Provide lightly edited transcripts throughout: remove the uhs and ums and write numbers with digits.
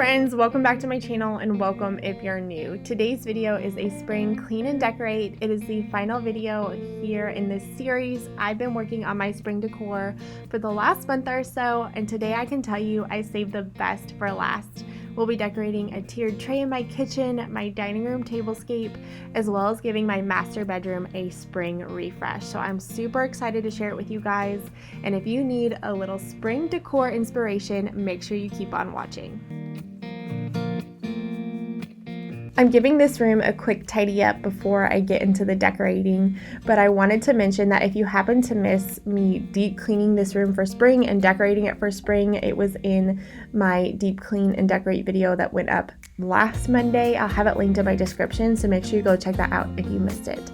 friends, welcome back to my channel and welcome if you're new. Today's video is a spring clean and decorate. It is the final video here in this series. I've been working on my spring decor for the last month or so, and today I can tell you I saved the best for last. We'll be decorating a tiered tray in my kitchen, my dining room tablescape, as well as giving my master bedroom a spring refresh. So I'm super excited to share it with you guys. And if you need a little spring decor inspiration, make sure you keep on watching. I'm giving this room a quick tidy up before I get into the decorating, but I wanted to mention that if you happen to miss me deep cleaning this room for spring and decorating it for spring, it was in my deep clean and decorate video that went up last Monday. I'll have it linked in my description, so make sure you go check that out if you missed it.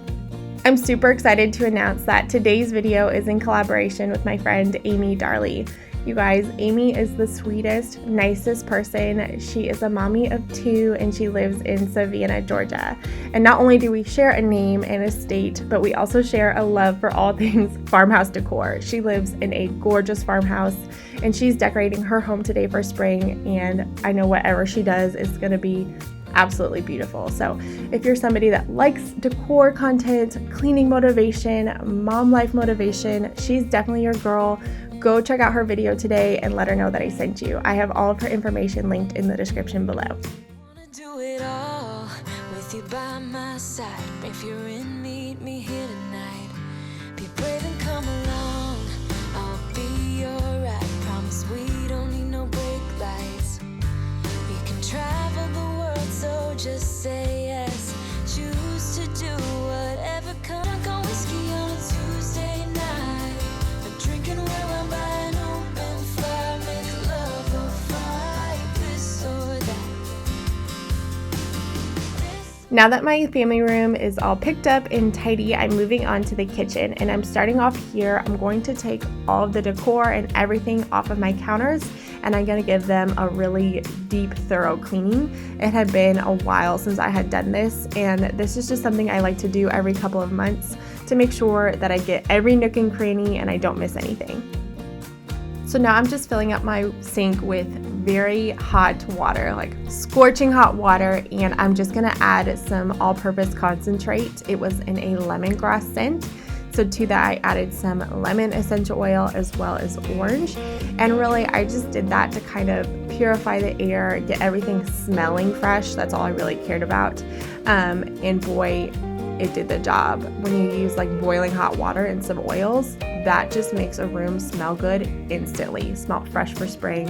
I'm super excited to announce that today's video is in collaboration with my friend Amy Darley. You guys, Amy is the sweetest, nicest person. She is a mommy of 2 and she lives in Savannah, Georgia. And not only do we share a name and a state, but we also share a love for all things farmhouse decor. She lives in a gorgeous farmhouse and she's decorating her home today for spring, and I know whatever she does is going to be absolutely beautiful. So if you're somebody that likes decor content, cleaning motivation, mom life motivation, she's definitely your girl. Go check out her video today and let her know that I sent you. I have all of her information linked in the description below. Wanna do it all with you by my side. If you're in, meet me here tonight. Be brave and come along. I'll be your ride. Promise we don't need no brake lights. We can travel the world, so just say yes. Choose to do whatever comes. Drunk on whiskey on a Tuesday night. I'm drinking well, I'm by an open fire. Make love or fight, this or that. Now that my family room is all picked up and tidy, I'm moving on to the kitchen, and I'm starting off here. I'm going to take all of the decor and everything off of my counters, and I'm going to give them a really deep, thorough cleaning. It had been a while since I had done this, and this is just something I like to do every couple of months to make sure that I get every nook and cranny and I don't miss anything. So now I'm just filling up my sink with very hot water, like scorching hot water, and I'm just gonna add some all-purpose concentrate. It was in a lemongrass scent. So to that I added some lemon essential oil as well as orange. And really I just did that to kind of purify the air, get everything smelling fresh. That's all I really cared about. And boy, it did the job. When you use like boiling hot water and some oils, that just makes a room smell good instantly. Smelled fresh for spring,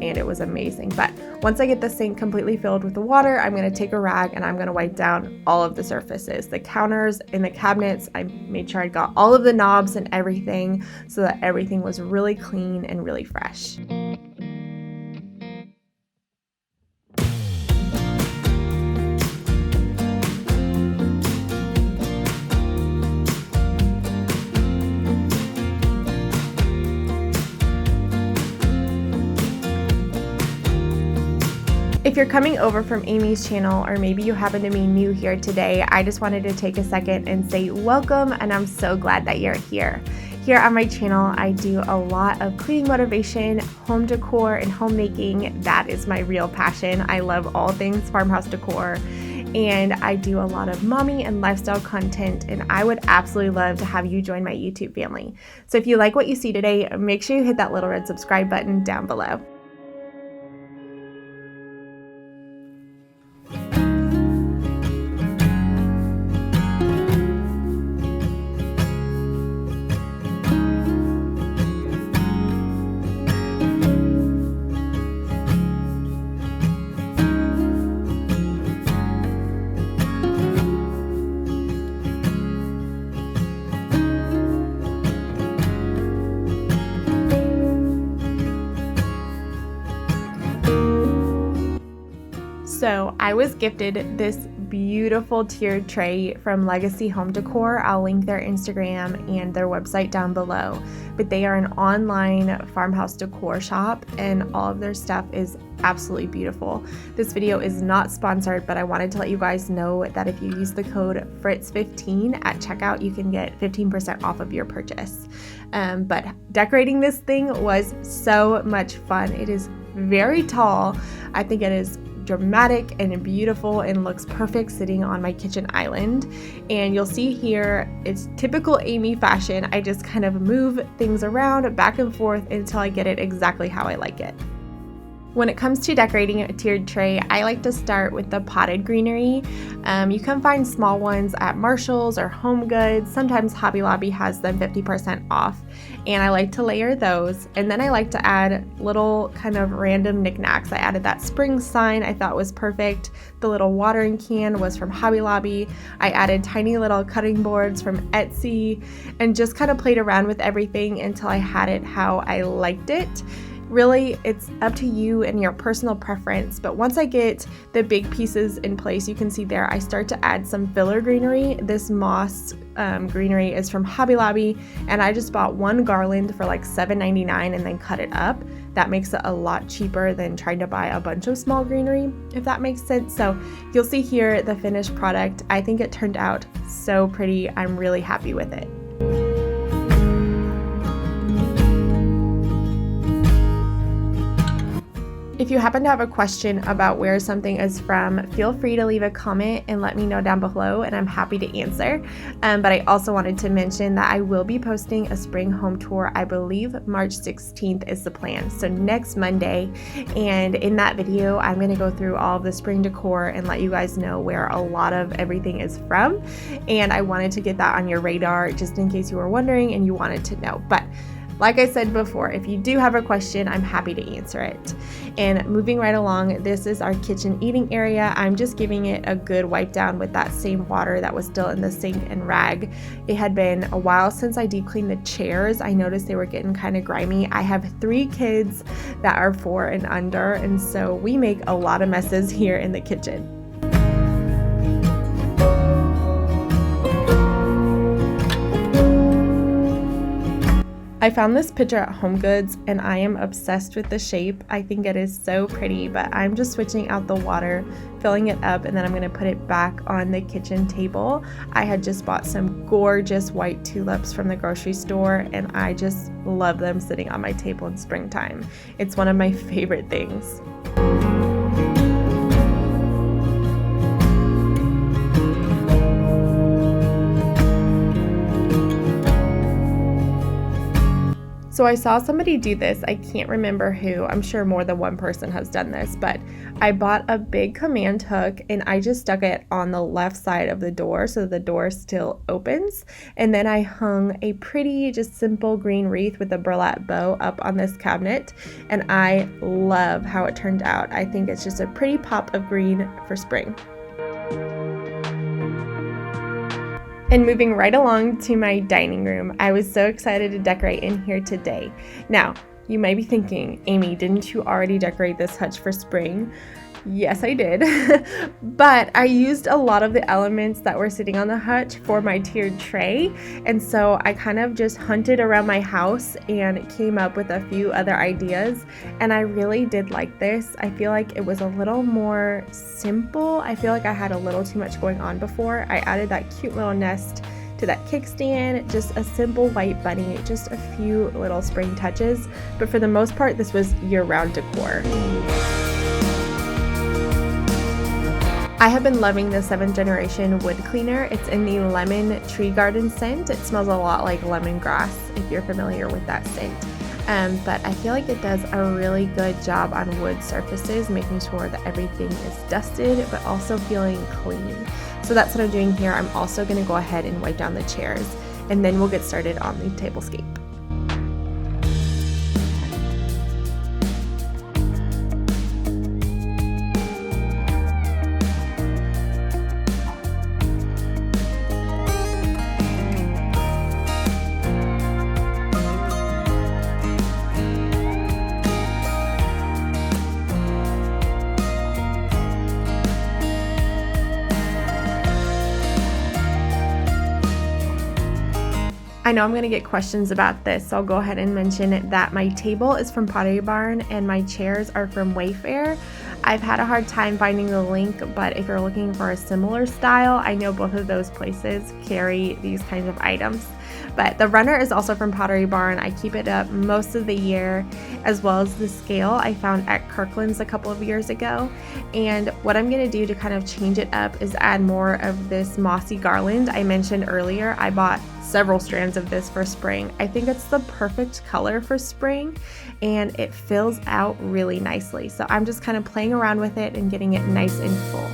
and it was amazing. But once I get the sink completely filled with the water, I'm gonna take a rag and I'm gonna wipe down all of the surfaces, the counters and the cabinets. I made sure I got all of the knobs and everything so that everything was really clean and really fresh. If you're coming over from Amy's channel, or maybe you happen to be new here today, I just wanted to take a second and say welcome, and I'm so glad that you're here. Here on my channel, I do a lot of cleaning motivation, home decor, and homemaking. That is my real passion. I love all things farmhouse decor, and I do a lot of mommy and lifestyle content, and I would absolutely love to have you join my YouTube family. So if you like what you see today, make sure you hit that little red subscribe button down below. So I was gifted this beautiful tiered tray from Legacy Home Decor. I'll link their Instagram and their website down below. But they are an online farmhouse decor shop, and all of their stuff is absolutely beautiful. This video is not sponsored, but I wanted to let you guys know that if you use the code FRITZ15 at checkout, you can get 15% off of your purchase. But decorating this thing was so much fun. It is very tall. I think it is dramatic and beautiful and looks perfect sitting on my kitchen island. And you'll see here, it's typical Amy fashion. I just kind of move things around back and forth until I get it exactly how I like it. When it comes to decorating a tiered tray, I like to start with the potted greenery. You can find small ones at Marshall's or Home Goods. Sometimes Hobby Lobby has them 50% off, and I like to layer those. And then I like to add little kind of random knickknacks. I added that spring sign I thought was perfect. The little watering can was from Hobby Lobby. I added tiny little cutting boards from Etsy and just kind of played around with everything until I had it how I liked it. Really, it's up to you and your personal preference, but once I get the big pieces in place, you can see there, I start to add some filler greenery. This moss greenery is from Hobby Lobby, and I just bought one garland for like $7.99 and then cut it up. That makes it a lot cheaper than trying to buy a bunch of small greenery, if that makes sense. So you'll see here the finished product. I think it turned out so pretty. I'm really happy with it. If you happen to have a question about where something is from, feel free to leave a comment and let me know down below, and I'm happy to answer. But I also wanted to mention that I will be posting a spring home tour. I believe March 16th is the plan, so next Monday. And in that video, I'm going to go through all of the spring decor and let you guys know where a lot of everything is from. And I wanted to get that on your radar just in case you were wondering and you wanted to know. But like I said before, if you do have a question, I'm happy to answer it. And moving right along, this is our kitchen eating area. I'm just giving it a good wipe down with that same water that was still in the sink and rag. It had been a while since I deep cleaned the chairs. I noticed they were getting kind of grimy. I have 3 kids that are 4 and under, and so we make a lot of messes here in the kitchen. I found this picture at Home Goods and I am obsessed with the shape. I think it is so pretty, but I'm just switching out the water, filling it up, and then I'm going to put it back on the kitchen table. I had just bought some gorgeous white tulips from the grocery store and I just love them sitting on my table in springtime. It's one of my favorite things. So I saw somebody do this, I can't remember who, I'm sure more than one person has done this, but I bought a big command hook and I just stuck it on the left side of the door so the door still opens. And then I hung a pretty, just simple green wreath with a burlap bow up on this cabinet, and I love how it turned out. I think it's just a pretty pop of green for spring. And moving right along to my dining room, I was so excited to decorate in here today. Now, you might be thinking, Amy, didn't you already decorate this hutch for spring? Yes, I did, but I used a lot of the elements that were sitting on the hutch for my tiered tray, and so I kind of just hunted around my house and came up with a few other ideas, and I really did like this. I feel like it was a little more simple. I feel like I had a little too much going on before. I added that cute little nest to that kickstand, just a simple white bunny, just a few little spring touches, but for the most part, this was year-round decor. I have been loving the 7th generation wood cleaner. It's in the lemon tree garden scent. It smells a lot like lemongrass if you're familiar with that scent. But I feel like it does a really good job on wood surfaces, making sure that everything is dusted but also feeling clean. So that's what I'm doing here. I'm also going to go ahead and wipe down the chairs, and then we'll get started on the tablescape. I know I'm going to get questions about this, so I'll go ahead and mention that my table is from Pottery Barn and my chairs are from Wayfair. I've had a hard time finding the link, but if you're looking for a similar style, I know both of those places carry these kinds of items. But the runner is also from Pottery Barn. I keep it up most of the year, as well as the scale I found at Kirkland's a couple of years ago. And what I'm going to do to kind of change it up is add more of this mossy garland I mentioned earlier. I bought several strands of this for spring. I think it's the perfect color for spring, and it fills out really nicely. So I'm just kind of playing around with it and getting it nice and full.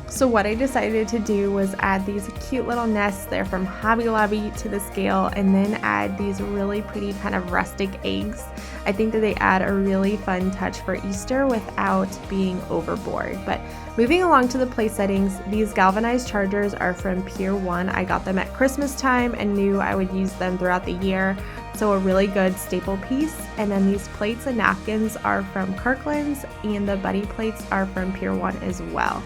So what I decided to do was add these cute little nests. They're from Hobby Lobby to the scale, and then add these really pretty kind of rustic eggs. I think that they add a really fun touch for Easter without being overboard. But moving along to the place settings, these galvanized chargers are from Pier 1. I got them at Christmas time and knew I would use them throughout the year. So a really good staple piece. And then these plates and napkins are from Kirkland's, and the buddy plates are from Pier 1 as well.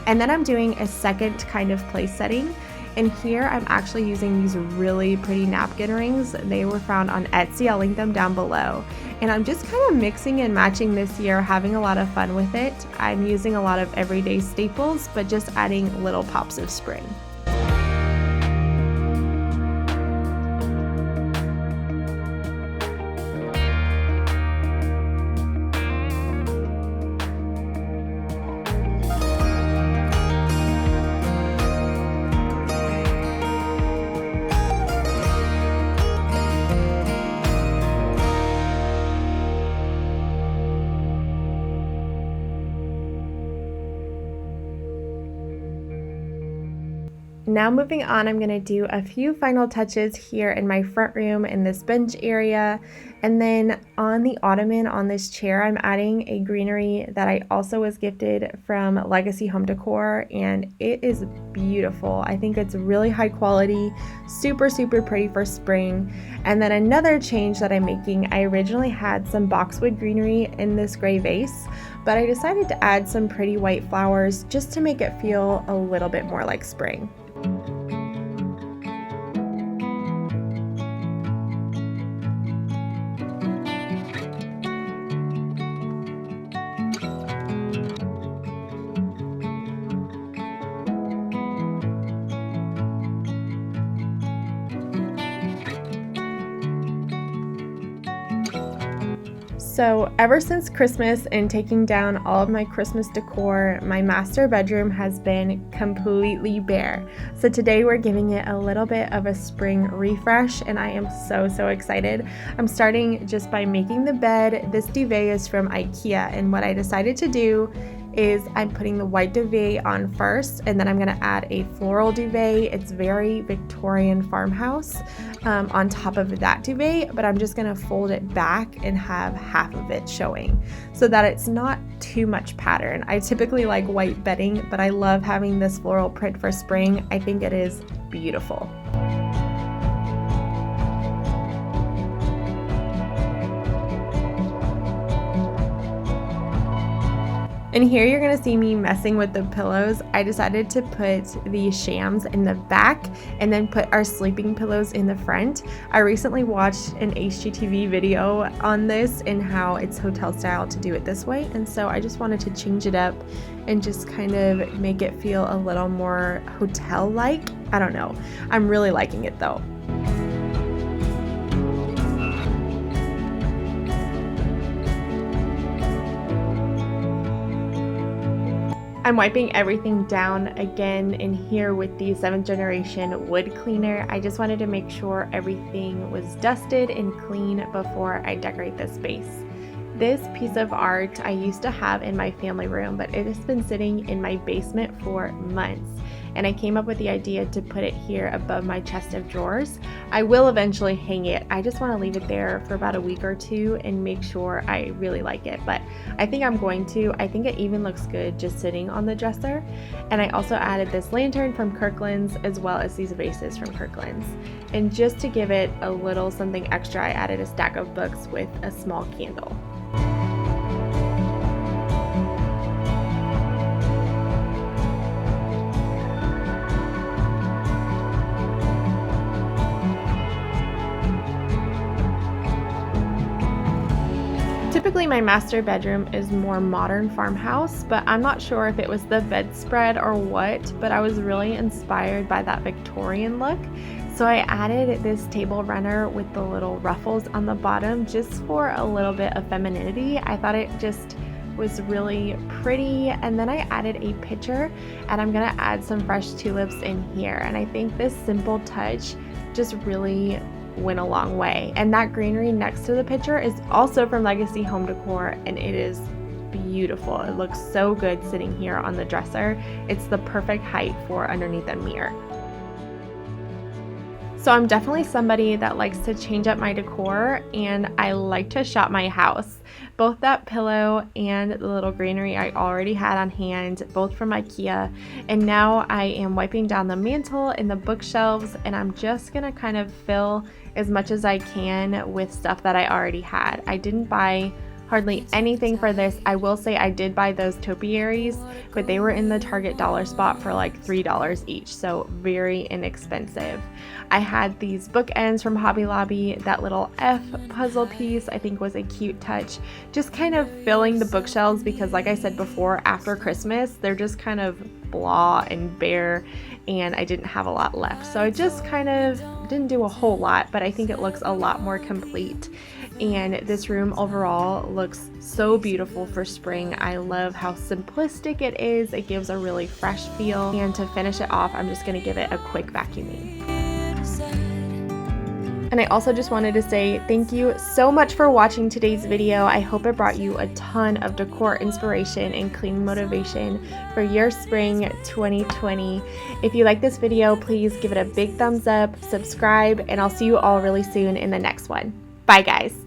And then I'm doing a second kind of place setting. And here I'm actually using these really pretty napkin rings. They were found on Etsy. I'll link them down below. And I'm just kind of mixing and matching this year, having a lot of fun with it. I'm using a lot of everyday staples, but just adding little pops of spring. Now moving on, I'm going to do a few final touches here in my front room in this bench area. And then on the ottoman on this chair, I'm adding a greenery that I also was gifted from Legacy Home Decor, and it is beautiful. I think it's really high quality, super pretty for spring. And then another change that I'm making, I originally had some boxwood greenery in this gray vase, but I decided to add some pretty white flowers just to make it feel a little bit more like spring. So ever since Christmas and taking down all of my Christmas decor, my master bedroom has been completely bare. So today we're giving it a little bit of a spring refresh, and I am so excited. I'm starting just by making the bed. This duvet is from IKEA, and what I decided to do is I'm putting the white duvet on first, and then I'm going to add a floral duvet. It's very Victorian farmhouse on top of that duvet, but I'm just going to fold it back and have half of it showing so that it's not too much pattern. I typically like white bedding, but I love having this floral print for spring. I think it is beautiful. And here you're gonna see me messing with the pillows. I decided to put the shams in the back and then put our sleeping pillows in the front. I recently watched an HGTV video on this and how it's hotel style to do it this way. And so I just wanted to change it up and just kind of make it feel a little more hotel-like. I don't know. I'm really liking it though. I'm wiping everything down again in here with the 7th generation wood cleaner. I just wanted to make sure everything was dusted and clean before I decorate this space. This piece of art I used to have in my family room, but it has been sitting in my basement for months. And I came up with the idea to put it here above my chest of drawers. I will eventually hang it. I just want to leave it there for about a week or two and make sure I really like it. But I think I'm going to. I think it even looks good just sitting on the dresser. And I also added this lantern from Kirkland's as well as these vases from Kirkland's. And just to give it a little something extra, I added a stack of books with a small candle. Typically Usually my master bedroom is more modern farmhouse, but I'm not sure if it was the bedspread or what, but I was really inspired by that Victorian look. So I added this table runner with the little ruffles on the bottom just for a little bit of femininity. I thought it just was really pretty. And then I added a pitcher, and I'm gonna add some fresh tulips in here. And I think this simple touch just really went a long way. And that greenery next to the pitcher is also from Legacy Home Decor, and it is beautiful. It looks so good sitting here on the dresser. It's the perfect height for underneath a mirror. So I'm definitely somebody that likes to change up my decor, and I like to shop my house. Both that pillow and the little greenery I already had on hand, both from IKEA, and now I am wiping down the mantle and the bookshelves, and I'm just gonna kind of fill as much as I can with stuff that I already had. I didn't buy hardly anything for this. I will say I did buy those topiaries, but they were in the Target dollar spot for like $3 each, so very inexpensive. I had these bookends from Hobby Lobby. That little F puzzle piece I think was a cute touch, just kind of filling the bookshelves, because like I said before, after Christmas they're just kind of blah and bare, and I didn't have a lot left, so I just kind of didn't do a whole lot, but I think it looks a lot more complete. And this room overall looks so beautiful for spring. I love how simplistic it is. It gives a really fresh feel. And to finish it off, I'm just gonna give it a quick vacuuming. And I also just wanted to say thank you so much for watching today's video. I hope it brought you a ton of decor inspiration and cleaning motivation for your spring 2020. If you like this video, please give it a big thumbs up, subscribe, and I'll see you all really soon in the next one. Bye guys.